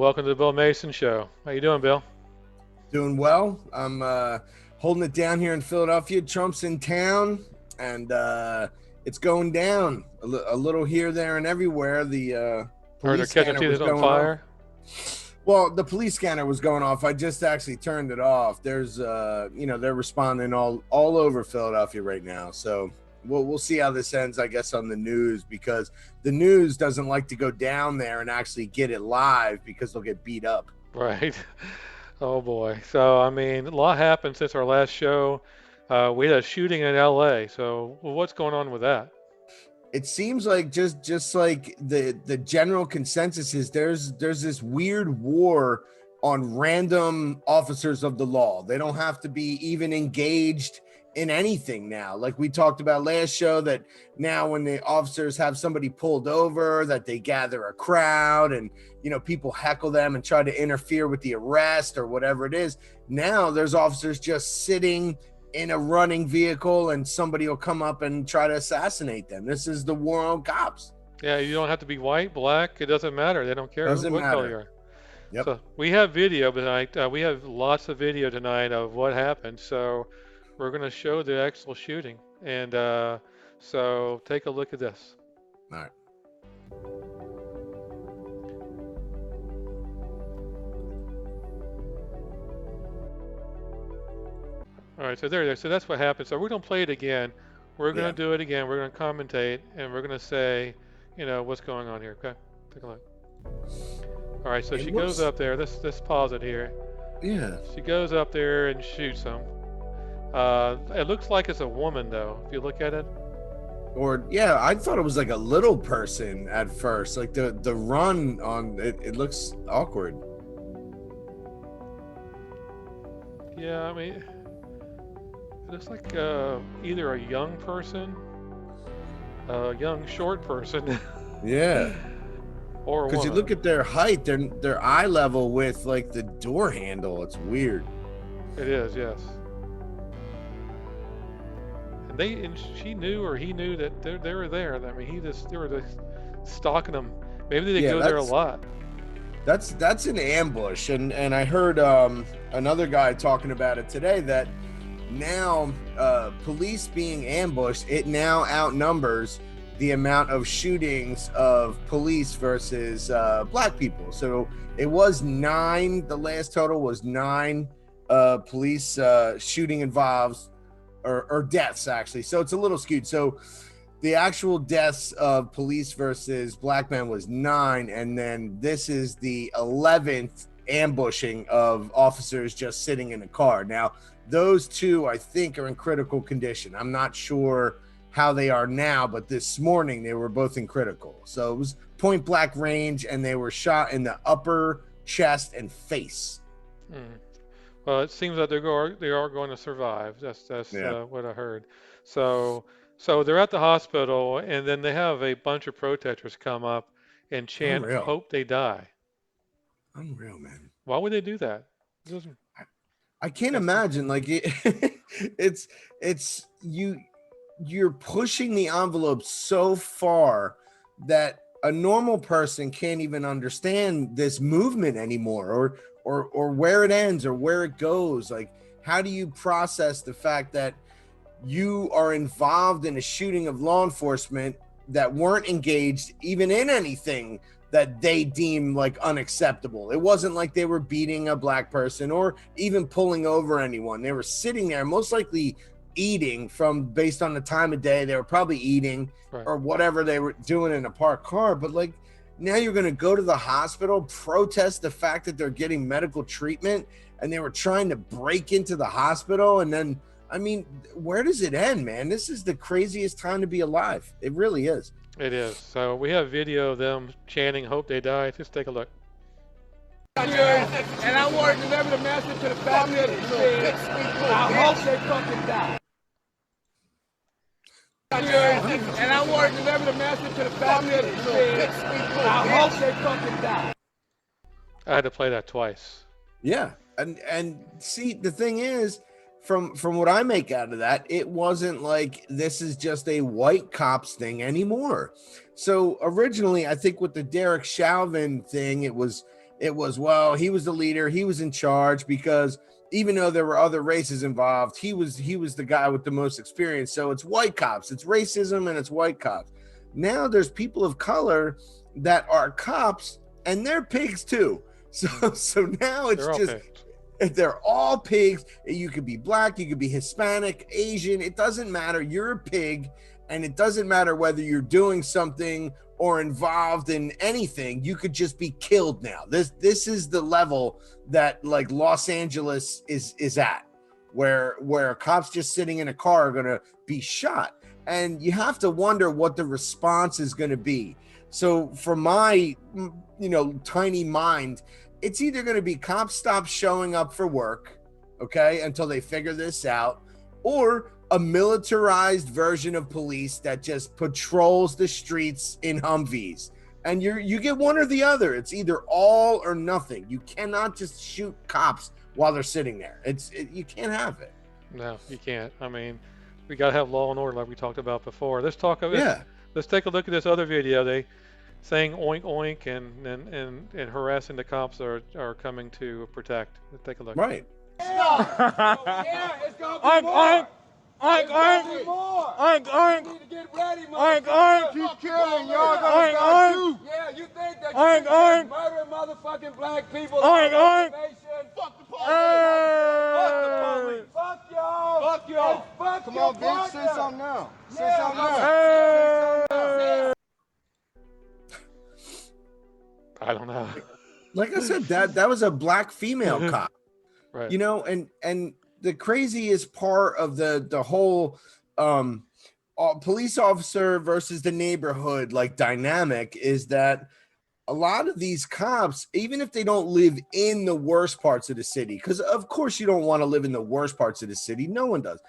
welcome to the Bill Mason Show. How you doing, Bill? Doing well. I'm holding it down here in Philadelphia. Trump's in town, and it's going down a little here, there, and everywhere. The Are there police catching scanner was people on going off. fire? Well, the police scanner was going off. I just actually turned it off. There's, they're responding all over Philadelphia right now. So we'll see how this ends, I guess, on the news, because the news doesn't like to go down there and actually get it live because they'll get beat up. Right. Oh boy. So a lot happened since our last show. We had a shooting in LA. So what's going on with that? It seems like just like the general consensus is there's this weird war on random officers of the law. They don't have to be even engaged in anything now. Like we talked about last show, that now when the officers have somebody pulled over, that they gather a crowd and people heckle them and try to interfere with the arrest or whatever it is. Now there's officers just sitting in a running vehicle and somebody will come up and try to assassinate them. This is the war on cops. Yeah, you don't have to be white, black. It doesn't matter. They don't care what color you are. Yep. So we have video tonight. We have lots of video tonight of what happened. So we're going to show the actual shooting. And so take a look at this. All right. All right, so there it is. So that's what happened. So we're going to play it again. We're going to do it again. We're going to commentate, and we're going to say, what's going on here. Okay, take a look. All right, so she goes up there. Let's pause it here. Yeah. She goes up there and shoots him. It looks like it's a woman, though, if you look at it. Or, yeah, I thought it was like a little person at first. Like the run on it looks awkward. Yeah, it looks like either a young person, a young short person. Yeah. Or because you look at their height, their eye level with like the door handle. It's weird. It is, yes. And she knew, or he knew, that they were there. They were just stalking them. Maybe they go there a lot. That's an ambush, and I heard another guy talking about it today, that now police being ambushed, it now outnumbers the amount of shootings of police versus black people. So it was 9. The last total was 9 police shooting involves or deaths, actually. So it's a little skewed. So the actual deaths of police versus black men was 9, and then this is the 11th ambushing of officers just sitting in a car. Now, those two, I think, are in critical condition. I'm not sure how they are now, but this morning they were both in critical. So it was point blank range, and they were shot in the upper chest and face. Well, it seems that they are going to survive. That's what I heard. So they're at the hospital, and then they have a bunch of protesters come up and chant, Unreal. "Hope they die." Unreal, man. Why would they do that? I can't imagine. Like you're pushing the envelope so far that a normal person can't even understand this movement anymore, or where it ends or where it goes. Like, how do you process the fact that you are involved in a shooting of law enforcement that weren't engaged even in anything that they deem like unacceptable? It wasn't like they were beating a black person or even pulling over anyone. They were sitting there, most likely eating, based on the time of day. They were probably eating, right, or whatever they were doing in a parked car. But like, now you're going to go to the hospital, protest the fact that they're getting medical treatment, and they were trying to break into the hospital. And then, where does it end, man? This is the craziest time to be alive. It really is. It is. So we have video of them chanting, "Hope they die." Just take a look. And I want to deliver the message to the family of the dead. I hope they fucking die. And I want to deliver the message to the family of the dead. I hope they fucking die. I had to play that twice. Yeah, and see, the thing is, from what I make out of that, it wasn't like this is just a white cops thing anymore. So originally, I think with the Derek Chauvin thing, it was it was, well, he was the leader, he was in charge, because even though there were other races involved, he was the guy with the most experience. So it's white cops, it's racism, and it's white cops. Now there's people of color that are cops, and they're pigs too. So now it's just they're all pigs. You could be black, you could be Hispanic, Asian, it doesn't matter. You're a pig, and it doesn't matter whether you're doing something or involved in anything. You could just be killed now. This is the level that like Los Angeles is at, where cops just sitting in a car are going to be shot. And you have to wonder what the response is going to be. So for my, tiny mind, it's either going to be cops stop showing up for work, okay, until they figure this out, or a militarized version of police that just patrols the streets in Humvees. And you get one or the other. It's either all or nothing. You cannot just shoot cops while they're sitting there. You can't have it. No, you can't. I mean, we got to have law and order like we talked about before. Let's take a look at this other video. They saying oink oink and harassing the cops are coming to protect. Let's take a look. Right. Yeah, it's gonna be more. Oink, oink, oink, oink, You need to get ready, oink, motherfucker. oink, keep killing, y'all gonna die too. Yeah, you think that Oink, you oink. murdering motherfucking black people? Oink, oink. Fuck the police. Hey. Fuck the police. Fuck y'all. Fuck y'all. And fuck Come your on, bitch, partner. say something now. Say Yeah, something now. Hey. I don't know. Like I said, that was a black female cop. Right. And the craziest part of the whole police officer versus the neighborhood like dynamic is that a lot of these cops, even if they don't live in the worst parts of the city, because of course you don't want to live in the worst parts of the city, no one does.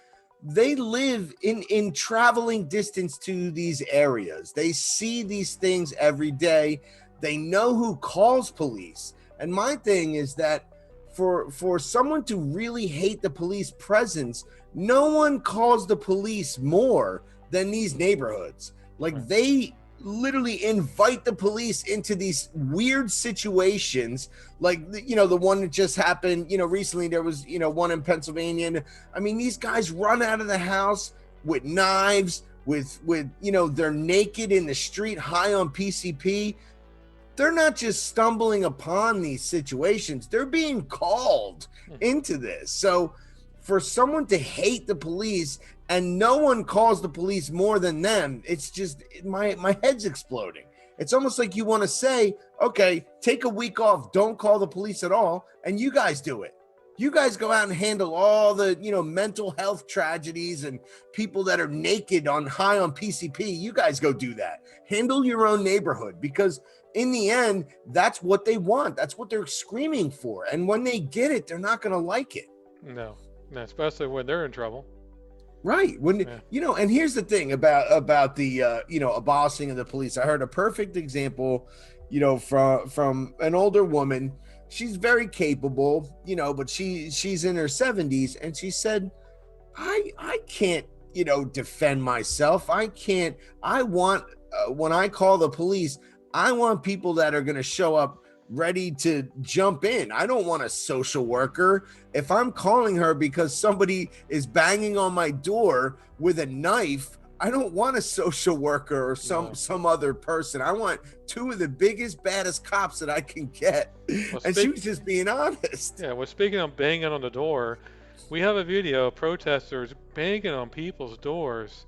They live in traveling distance to these areas. They see these things every day. They know who calls police. And my thing is that for someone to really hate the police presence, no one calls the police more than these neighborhoods. Like they literally invite the police into these weird situations, like the one that just happened recently. There was one in Pennsylvania. I mean, these guys run out of the house with knives, with they're naked in the street, high on PCP. They're not just stumbling upon these situations, they're being called into this. So for someone to hate the police and no one calls the police more than them, it's just my head's exploding. It's almost like you want to say, okay, take a week off, don't call the police at all, and you guys do it. You guys go out and handle all the mental health tragedies and people that are naked high on PCP. You guys go do that. Handle your own neighborhood, because in the end, that's what they want. That's what they're screaming for. And when they get it, they're not going to like it. No, especially when they're in trouble. Right. When and here's the thing about the abolishing of the police. I heard a perfect example, from an older woman. She's very capable, but she's in her 70s, and she said, I can't, defend myself. I want when I call the police, I want people that are going to show up ready to jump in. I don't want a social worker. If I'm calling her because somebody is banging on my door with a knife, I don't want a social worker or some other person. I want two of the biggest, baddest cops that I can get. And she was just being honest. Yeah, well, speaking of banging on the door, we have a video of protesters banging on people's doors.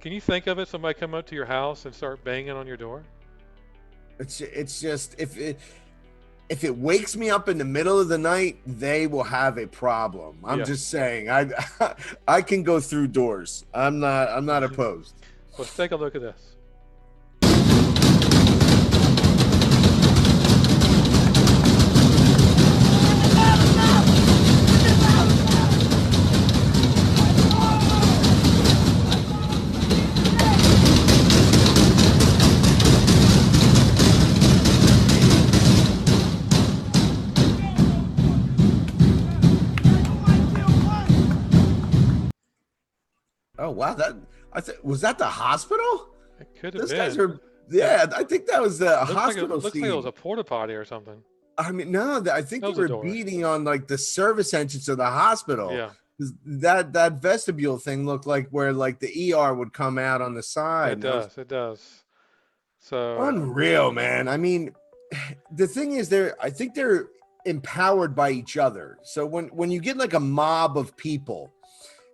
Can you think of it? Somebody come up to your house and start banging on your door? It's just if it wakes me up in the middle of the night, they will have a problem. I'm just saying, I can go through doors. I'm not opposed. Let's take a look at this. Oh wow, was that the hospital? It could have been. Guys are, I think that was the hospital. Looks like it was a porta potty or something. I mean, no, I think they Close the were door. beating on like the service entrance of the hospital. Yeah. That vestibule thing looked like where like the ER would come out on the side. It And I was does. It does. So, unreal, man. I mean, the thing is, I think they're empowered by each other. So when you get like a mob of people,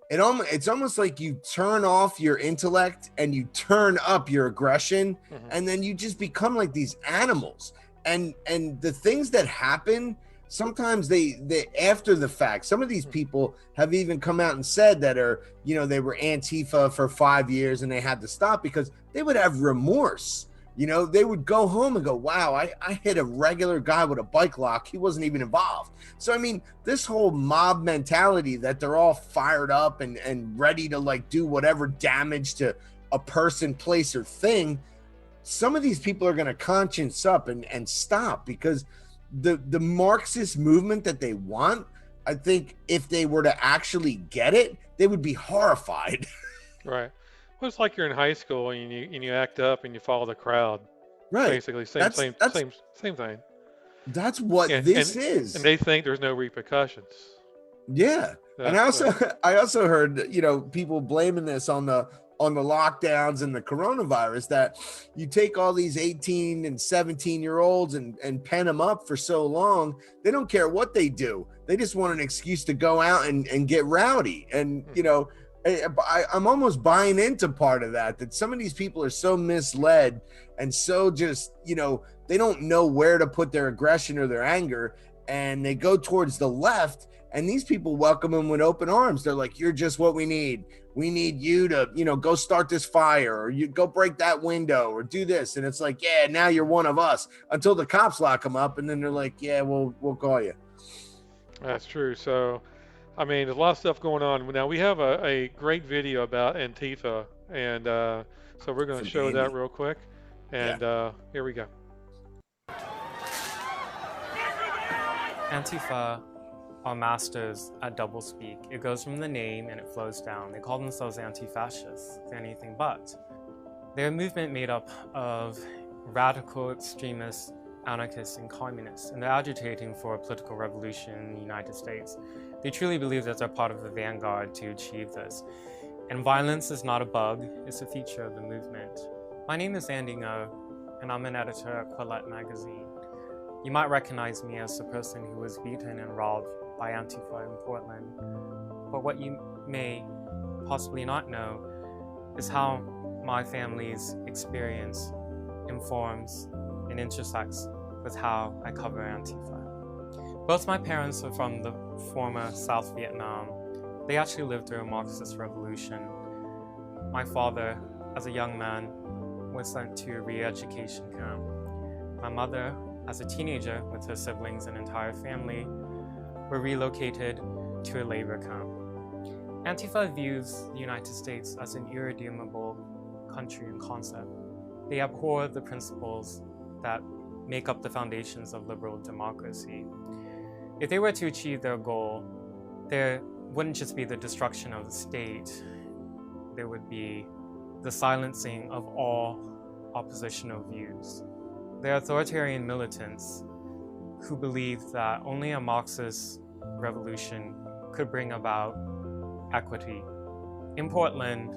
it's almost like you turn off your intellect and you turn up your aggression, and then you just become like these animals. And the things that happen sometimes they after the fact, some of these people have even come out and said that they were Antifa for 5 years and they had to stop because they would have remorse. They would go home and go, wow, I hit a regular guy with a bike lock. He wasn't even involved. So, I mean, this whole mob mentality that they're all fired up and ready to like do whatever damage to a person, place, or thing. Some of these people are going to conscience up and stop, because the Marxist movement that they want, I think if they were to actually get it, they would be horrified. right. Well, it's like you're in high school and you act up and you follow the crowd. Right. Basically, same thing. That's what And, this and, is. And they think there's no repercussions. Yeah. And I also heard, people blaming this on the lockdowns and the coronavirus, that you take all these 18 and 17-year-olds and pen them up for so long. They don't care what they do. They just want an excuse to go out and get rowdy. And, I'm almost buying into part of that some of these people are so misled and so just, they don't know where to put their aggression or their anger, and they go towards the left, and these people welcome them with open arms. They're like, you're just what we need. We need you to, go start this fire, or you go break that window, or do this. And it's like, yeah, now you're one of us, until the cops lock them up. And then they're like, yeah, we'll call you. That's true. So, I mean, there's a lot of stuff going on. Now, we have a great video about Antifa, and so we're going to show that real quick. And here we go. Antifa are masters at doublespeak. It goes from the name and it flows down. They call themselves anti-fascists. They're anything but. They're a movement made up of radical extremists, anarchists, and communists, and they're agitating for a political revolution in the United States. They truly believe that they're part of the vanguard to achieve this. And violence is not a bug, it's a feature of the movement. My name is Andy Ngo, and I'm an editor at Quillette magazine. You might recognize me as the person who was beaten and robbed by Antifa in Portland. But what you may possibly not know is how my family's experience informs and intersects with how I cover Antifa. Both my parents are from the former South Vietnam. They actually lived through a Marxist revolution. My father, as a young man, was sent to a re-education camp. My mother, as a teenager with her siblings and entire family, were relocated to a labor camp. Antifa views the United States as an irredeemable country and concept. They abhor the principles that make up the foundations of liberal democracy. If they were to achieve their goal, there wouldn't just be the destruction of the state, there would be the silencing of all oppositional views. They're authoritarian militants who believe that only a Marxist revolution could bring about equity. In Portland,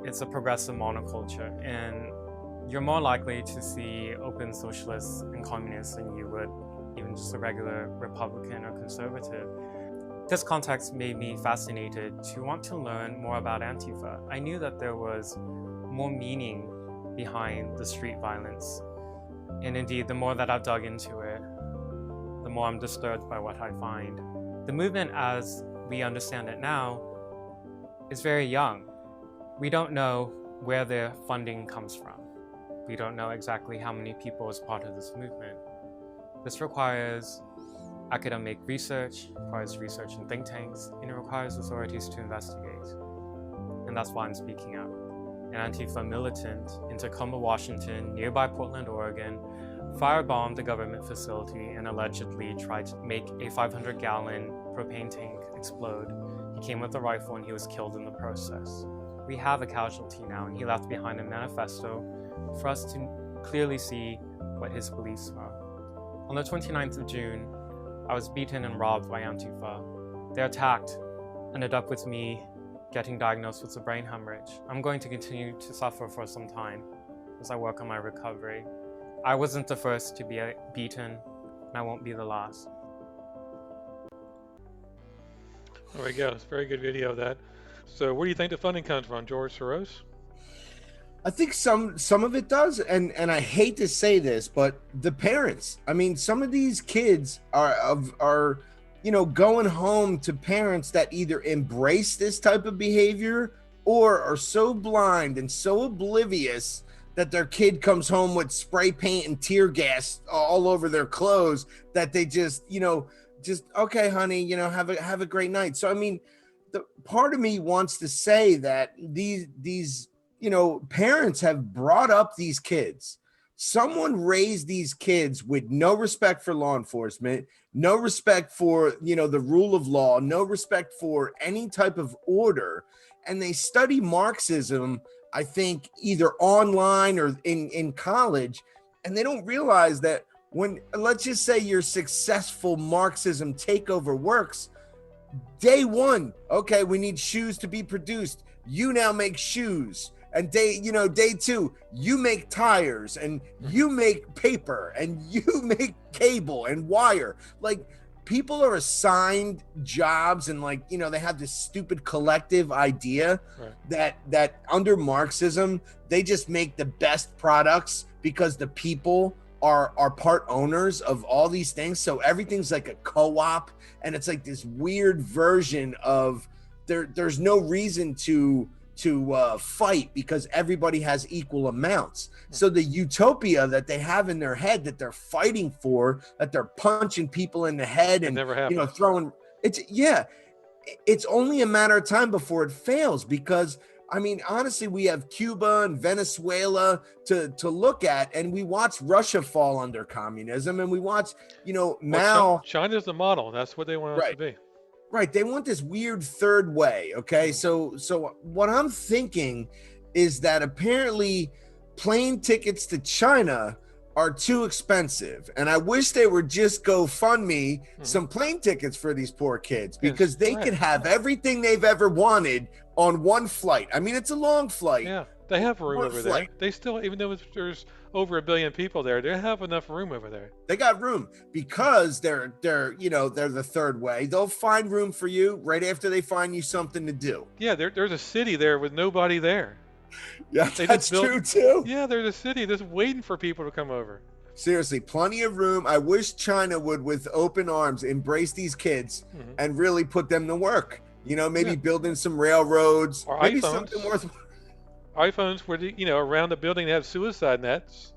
it's a progressive monoculture, and you're more likely to see open socialists and communists than you would even just a regular Republican or conservative. This context made me fascinated to want to learn more about Antifa. I knew that there was more meaning behind the street violence. And indeed, the more that I've dug into it, the more I'm disturbed by what I find. The movement as we understand it now is very young. We don't know where their funding comes from. We don't know exactly how many people is part of this movement. This requires academic research, requires research in think tanks, and it requires authorities to investigate. And that's why I'm speaking out. An Antifa militant in Tacoma, Washington, nearby Portland, Oregon, firebombed the government facility and allegedly tried to make a 500-gallon propane tank explode. He came with a rifle and he was killed in the process. We have a casualty now, and he left behind a manifesto for us to clearly see what his beliefs are. On the 29th of June, I was beaten and robbed by Antifa. They attacked, ended up with me getting diagnosed with a brain hemorrhage. I'm going to continue to suffer for some time as I work on my recovery. I wasn't the first to be beaten, and I won't be the last. There we go. It's a very good video of that. So where do you think the funding comes from? George Soros? I think some of it does, and I hate to say this, but the parents. I mean, some of these kids are going home to parents that either embrace this type of behavior or are so blind and so oblivious that their kid comes home with spray paint and tear gas all over their clothes that they just okay, honey, have a great night. So I mean, the part of me wants to say that these parents have brought up these kids. Someone raised these kids with no respect for law enforcement, no respect for, the rule of law, no respect for any type of order. And they study Marxism, I think, either online or in college. And they don't realize that when, let's just say, your successful Marxism takeover works, day one, okay, we need shoes to be produced. You now make shoes. And day two, you make tires and you make paper and you make cable and wire. Like, people are assigned jobs and they have this stupid collective idea that under Marxism, they just make the best products because the people are part owners of all these things. So everything's like a co-op, and it's like this weird version of there's no reason to fight because everybody has equal amounts. So the utopia that they have in their head that they're fighting for, that they're punching people in the head and throwing, it's only a matter of time before it fails. Because I mean, honestly, we have Cuba and Venezuela to look at, and we watch Russia fall under communism, and we watch Mao. Well, China's the model. That's what they want us to be. Right. They want this weird third way. Okay. So what I'm thinking is that apparently plane tickets to China are too expensive. And I wish they would just GoFundMe some plane tickets for these poor kids, because they could have everything they've ever wanted on one flight. I mean, it's a long flight. Yeah. They have room over there. They still, even though there's over 1 billion people there, they have enough room over there. They got room because they're the third way. They'll find room for you right after they find you something to do. Yeah, there's a city there with nobody there. Yeah, that's true too. Yeah, there's a city just waiting for people to come over. Seriously, plenty of room. I wish China would, with open arms, embrace these kids and really put them to work. Maybe building some railroads, or maybe iPhones. something worth. iPhones where around the building they have suicide nets.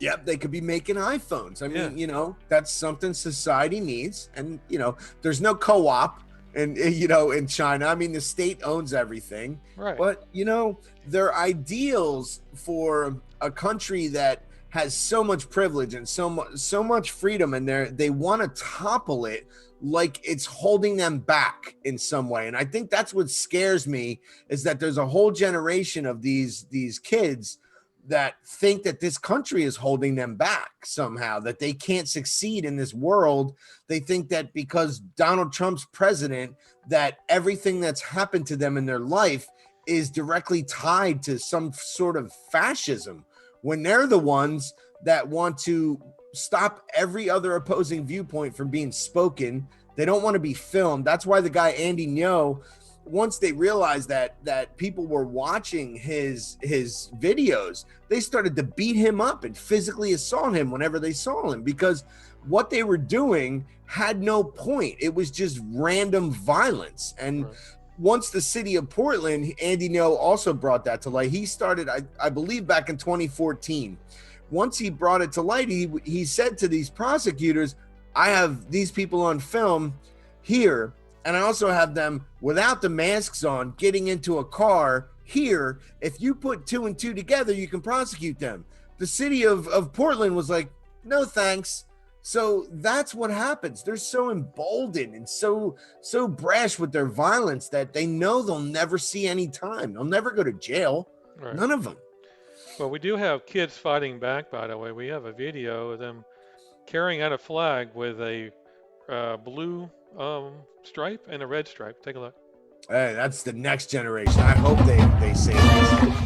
Yep, they could be making iPhones. I mean, that's something society needs. And there's no co-op in China. I mean, the state owns everything. Right. But their ideals for a country that has so much privilege and so much freedom, and they want to topple it like it's holding them back in some way. And I think that's what scares me, is that there's a whole generation of these kids that think that this country is holding them back somehow, that they can't succeed in this world. They think that because Donald Trump's president, that everything that's happened to them in their life is directly tied to some sort of fascism, when they're the ones that want to stop every other opposing viewpoint from being spoken. They don't want to be filmed. That's why the guy Andy Ngo, once they realized that people were watching his videos, they started to beat him up and physically assault him whenever they saw him, because what they were doing had no point. It was just random violence. And once the city of Portland, Andy Ngo also brought that to light. He started, I believe, back in 2014. Once he brought it to light, he said to these prosecutors, I have these people on film here, and I also have them without the masks on getting into a car here. If you put 2 and 2 together, you can prosecute them. The city of Portland was like, no thanks. So that's what happens. They're so emboldened and so brash with their violence that they know they'll never see any time. They'll never go to jail. Right. None of them. Well, we do have kids fighting back, by the way. We have a video of them carrying out a flag with a blue stripe and a red stripe. Take a look. Hey, that's the next generation. I hope they say this.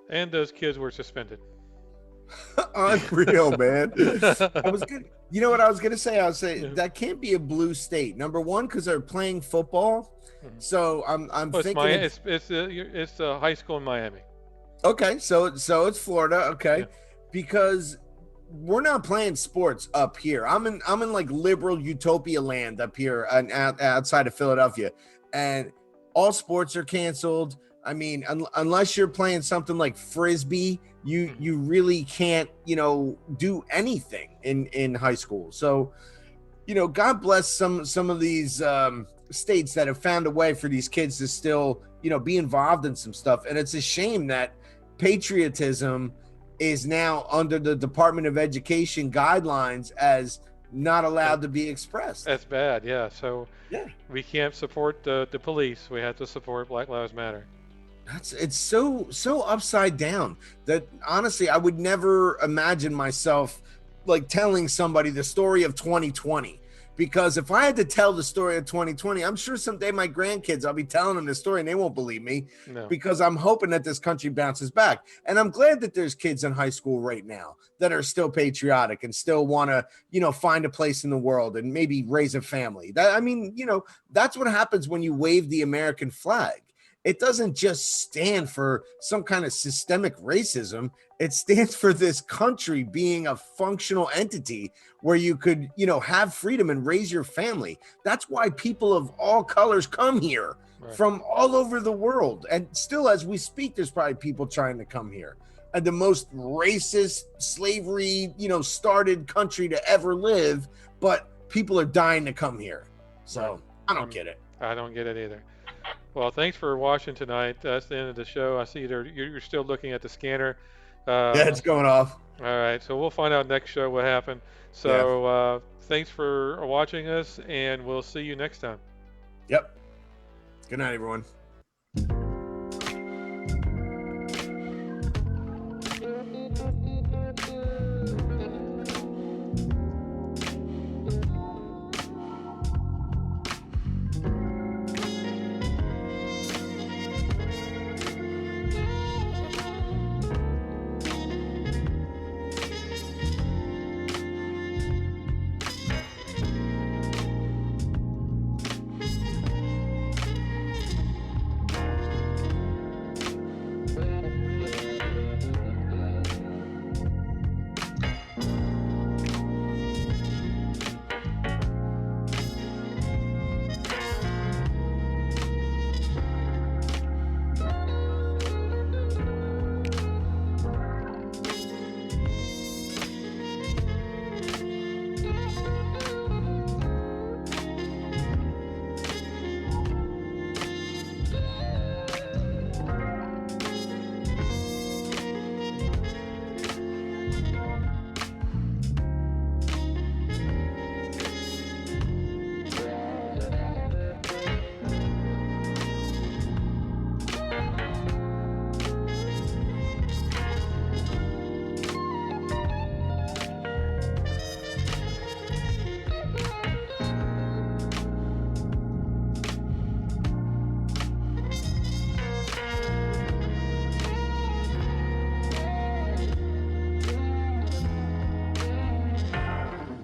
And those kids were suspended. Unreal, man. I was good. You know what I was gonna say? I was saying that can't be a blue state. Number one, because they're playing football. So I'm Well, thinking it's a high school in Miami. okay. So it's Florida. Okay, Yeah. because we're not playing sports up here. I'm in like liberal utopia land up here and outside of Philadelphia, and all sports are canceled. I mean, unless you're playing something like frisbee, you really can't, do anything in high school. So, God bless some of these states that have found a way for these kids to still, be involved in some stuff. And it's a shame that patriotism is now under the Department of Education guidelines as not allowed to be expressed. That's bad, yeah. So Yeah. we can't support the police. We have to support Black Lives Matter. It's so upside down that honestly I would never imagine myself like telling somebody the story of 2020, because if I had to tell the story of 2020, I'm sure someday my grandkids, I'll be telling them the story and they won't believe me. No. Because I'm hoping that this country bounces back. And I'm glad that there's kids in high school right now that are still patriotic and still want to, find a place in the world and maybe raise a family. That's what happens when you wave the American flag. It doesn't just stand for some kind of systemic racism. It stands for this country being a functional entity where you could, have freedom and raise your family. That's why people of all colors come here from all over the world. And still, as we speak, there's probably people trying to come here. And the most racist slavery, started country to ever live, but people are dying to come here. So I don't get it. I don't get it either. Well, thanks for watching tonight. That's the end of the show. I see you're still looking at the scanner. Yeah, it's going off. All right, so we'll find out next show what happened. So thanks for watching us, and we'll see you next time. Yep. Good night, everyone.